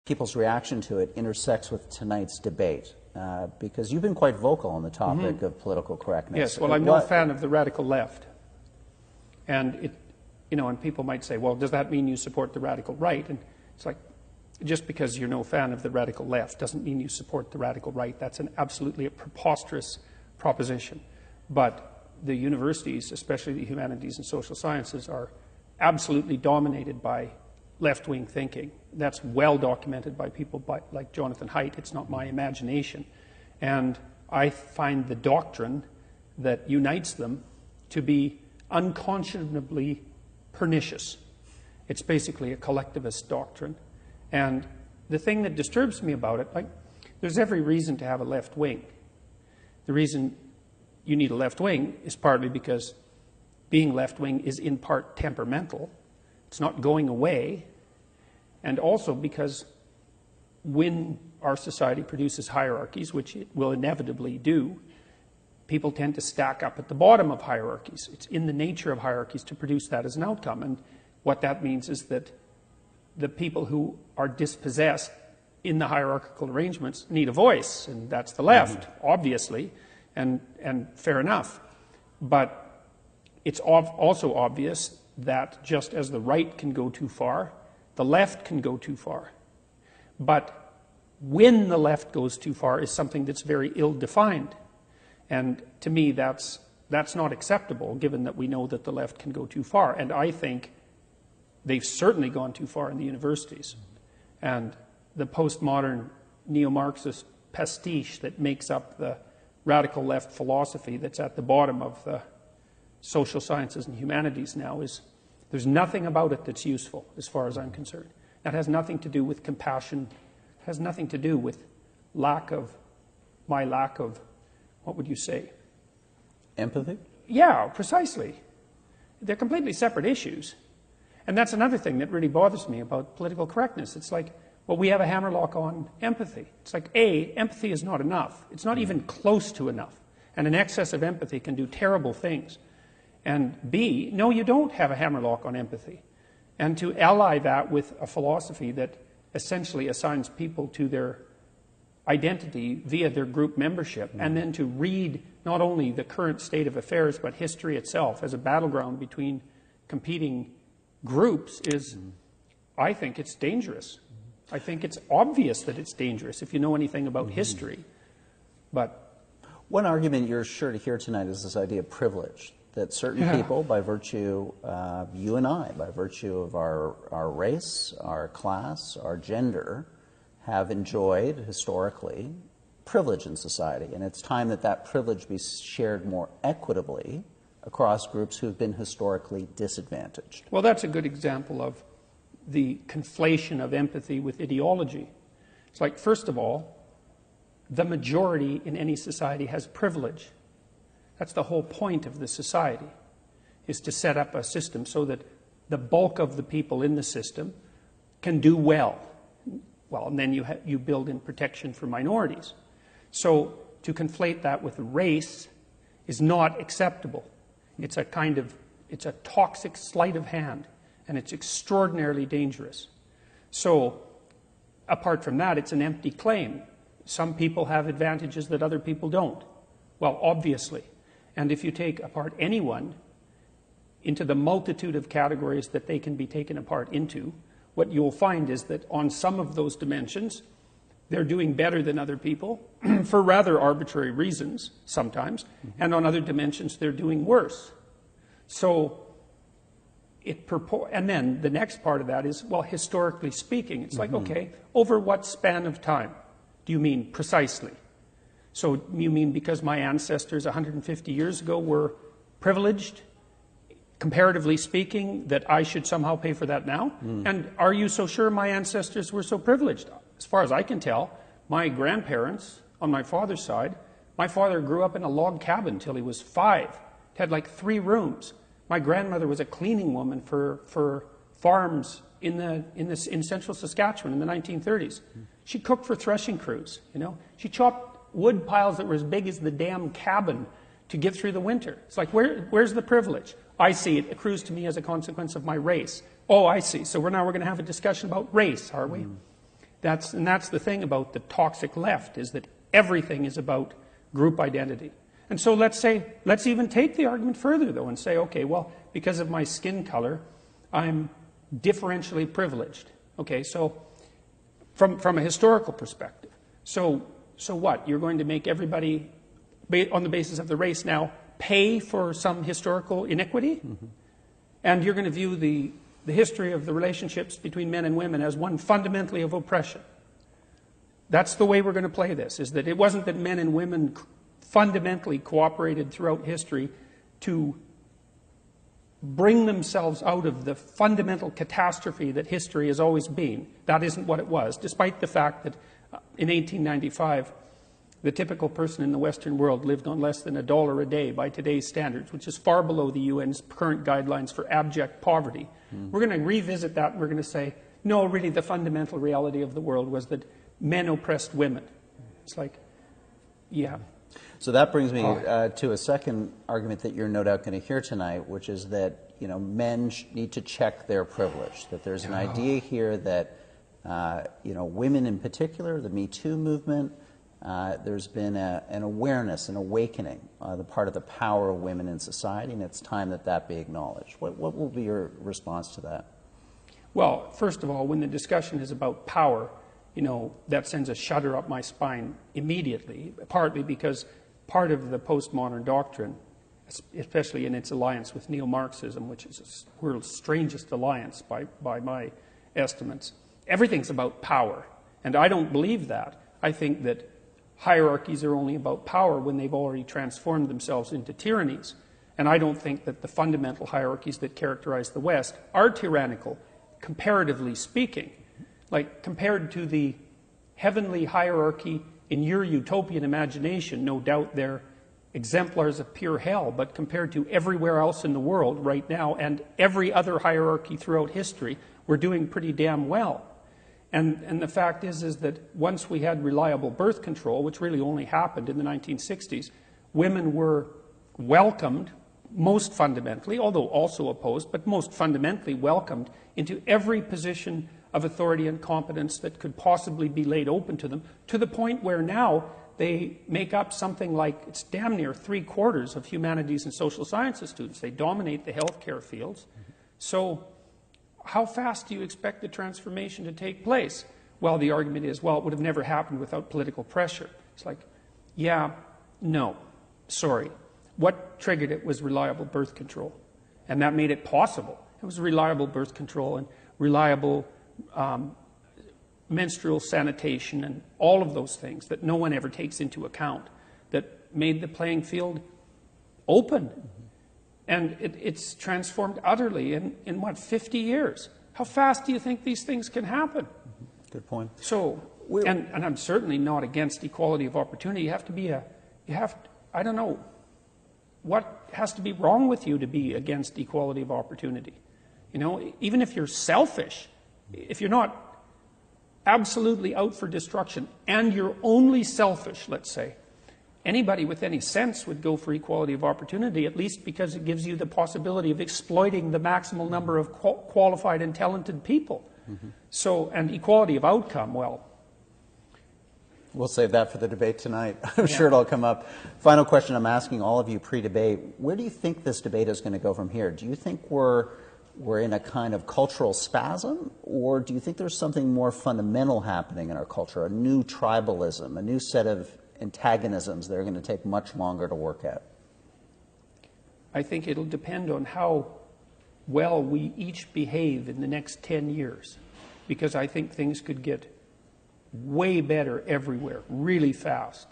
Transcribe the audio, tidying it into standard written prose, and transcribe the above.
people's reaction to it intersects with tonight's debate, because you've been quite vocal on the topic of political correctness. Yes, well, I'm no fan of the radical left. And and people might say, well, does that mean you support the radical right? And it's like, just because you're no fan of the radical left doesn't mean you support the radical right. That's absolutely a preposterous proposition. But the universities, especially the humanities and social sciences, are absolutely dominated by left-wing thinking. That's well documented by people like Jonathan Haidt. It's not my imagination. And I find the doctrine that unites them to be unconscionably pernicious. It's basically a collectivist doctrine. And the thing that disturbs me about it, there's every reason to have a left wing. The reason you need a left wing is partly because being left wing is in part temperamental. It's not going away. And also because when our society produces hierarchies, which it will inevitably do, people tend to stack up at the bottom of hierarchies. It's in the nature of hierarchies to produce that as an outcome. And what that means is that the people who are dispossessed in the hierarchical arrangements need a voice, and that's the left, obviously, and fair enough. But it's also obvious that just as the right can go too far, the left can go too far. But when the left goes too far is something that's very ill-defined. And to me, that's not acceptable, given that we know that the left can go too far. And I think they've certainly gone too far in the universities. And the postmodern neo-Marxist pastiche that makes up the radical left philosophy that's at the bottom of the social sciences and humanities now there's nothing about it that's useful, as far as I'm concerned. That has nothing to do with compassion. It has nothing to do with my lack of, what would you say? Empathy? Yeah, precisely. They're completely separate issues. And that's another thing that really bothers me about political correctness. It's like, well, we have a hammerlock on empathy. It's like, A, empathy is not enough. It's not even close to enough. And an excess of empathy can do terrible things. And B, no, you don't have a hammerlock on empathy. And to ally that with a philosophy that essentially assigns people to their identity via their group membership, and then to read not only the current state of affairs, but history itself as a battleground between competing groups I think it's dangerous. I think it's obvious that it's dangerous if you know anything about history. But one argument you're sure to hear tonight is this idea of privilege, that certain people, by virtue, you and I, by virtue of our race, our class, our gender, have enjoyed, historically, privilege in society. And it's time that that privilege be shared more equitably across groups who have been historically disadvantaged. Well, that's a good example of the conflation of empathy with ideology. It's like, first of all, the majority in any society has privilege. That's the whole point of the society, is to set up a system so that the bulk of the people in the system can do well. Well, and then you build in protection for minorities. So to conflate that with race is not acceptable. It's a toxic sleight of hand, and it's extraordinarily dangerous. So apart from that, it's an empty claim. Some people have advantages that other people don't. Well, obviously. And if you take apart anyone into the multitude of categories that they can be taken apart into, what you'll find is that on some of those dimensions, they're doing better than other people for rather arbitrary reasons sometimes, and on other dimensions they're doing worse. So and then the next part of that is, well, historically speaking, it's like, okay, over what span of time do you mean precisely? So you mean because my ancestors 150 years ago were privileged, comparatively speaking, that I should somehow pay for that now? And are you so sure my ancestors were so privileged? As far as I can tell, my grandparents on my father's side, my father grew up in a log cabin till he was 5. It had like 3 rooms. My grandmother was a cleaning woman for farms in central Saskatchewan in the 1930s. She cooked for threshing crews, you know. She chopped wood piles that were as big as the damn cabin to get through the winter. It's like, where's the privilege? I see it accrues to me as a consequence of my race. Oh, I see. So we're going to have a discussion about race, are we? And that's the thing about the toxic left, is that everything is about group identity. And so let's even take the argument further, though, and say, okay, well, because of my skin color, I'm differentially privileged. Okay, so from a historical perspective. So what? You're going to make everybody, on the basis of the race now, pay for some historical iniquity? Mm-hmm. And you're going to view the history of the relationships between men and women as one fundamentally of oppression. That's the way we're going to play this, is that it wasn't that men and women fundamentally cooperated throughout history to bring themselves out of the fundamental catastrophe that history has always been. That isn't what it was, despite the fact that in 1895, the typical person in the Western world lived on less than $1 a day by today's standards, which is far below the UN's current guidelines for abject poverty. We're going to revisit that, and we're going to say, no, really the fundamental reality of the world was that men oppressed women. It's like, yeah. So that brings me to a second argument that you're no doubt going to hear tonight, which is that men need to check their privilege. That there's an idea here that women in particular, the Me Too movement, there's been an awareness, an awakening on the part of the power of women in society, and it's time that be acknowledged. What will be your response to that? Well, first of all, when the discussion is about power, that sends a shudder up my spine immediately, partly because part of the postmodern doctrine, especially in its alliance with neo-Marxism, which is the world's strangest alliance by my estimates, everything's about power. And I don't believe that. I think that hierarchies are only about power when they've already transformed themselves into tyrannies. And I don't think that the fundamental hierarchies that characterize the West are tyrannical, comparatively speaking. Like, compared to the heavenly hierarchy in your utopian imagination, no doubt they're exemplars of pure hell, but compared to everywhere else in the world right now and every other hierarchy throughout history, we're doing pretty damn well. And the fact is that once we had reliable birth control, which really only happened in the 1960s, women were welcomed, most fundamentally, although also opposed, but most fundamentally welcomed into every position of authority and competence that could possibly be laid open to them, to the point where now they make up something like, it's damn near 3/4 of humanities and social sciences students. They dominate the healthcare fields. So how fast do you expect the transformation to take place? Well, the argument is, well, it would have never happened without political pressure. It's like, yeah, no, sorry. What triggered it was reliable birth control. And that made it possible. It was reliable birth control and reliable menstrual sanitation and all of those things that no one ever takes into account that made the playing field open. And it's transformed utterly in what, 50 years? How fast do you think these things can happen? Good point. So, and I'm certainly not against equality of opportunity. You have to be I don't know, what has to be wrong with you to be against equality of opportunity? Even if you're selfish, if you're not absolutely out for destruction and you're only selfish, let's say, anybody with any sense would go for equality of opportunity, at least because it gives you the possibility of exploiting the maximal number of qualified and talented people. Mm-hmm. So, and equality of outcome, well, we'll save that for the debate tonight. I'm sure it'll come up. Final question I'm asking all of you pre-debate. Where do you think this debate is going to go from here? Do you think we're in a kind of cultural spasm, or do you think there's something more fundamental happening in our culture, a new tribalism, a new set of antagonisms that are going to take much longer to work out? I think it'll depend on how well we each behave in the next 10 years, because I think things could get way better everywhere, really fast.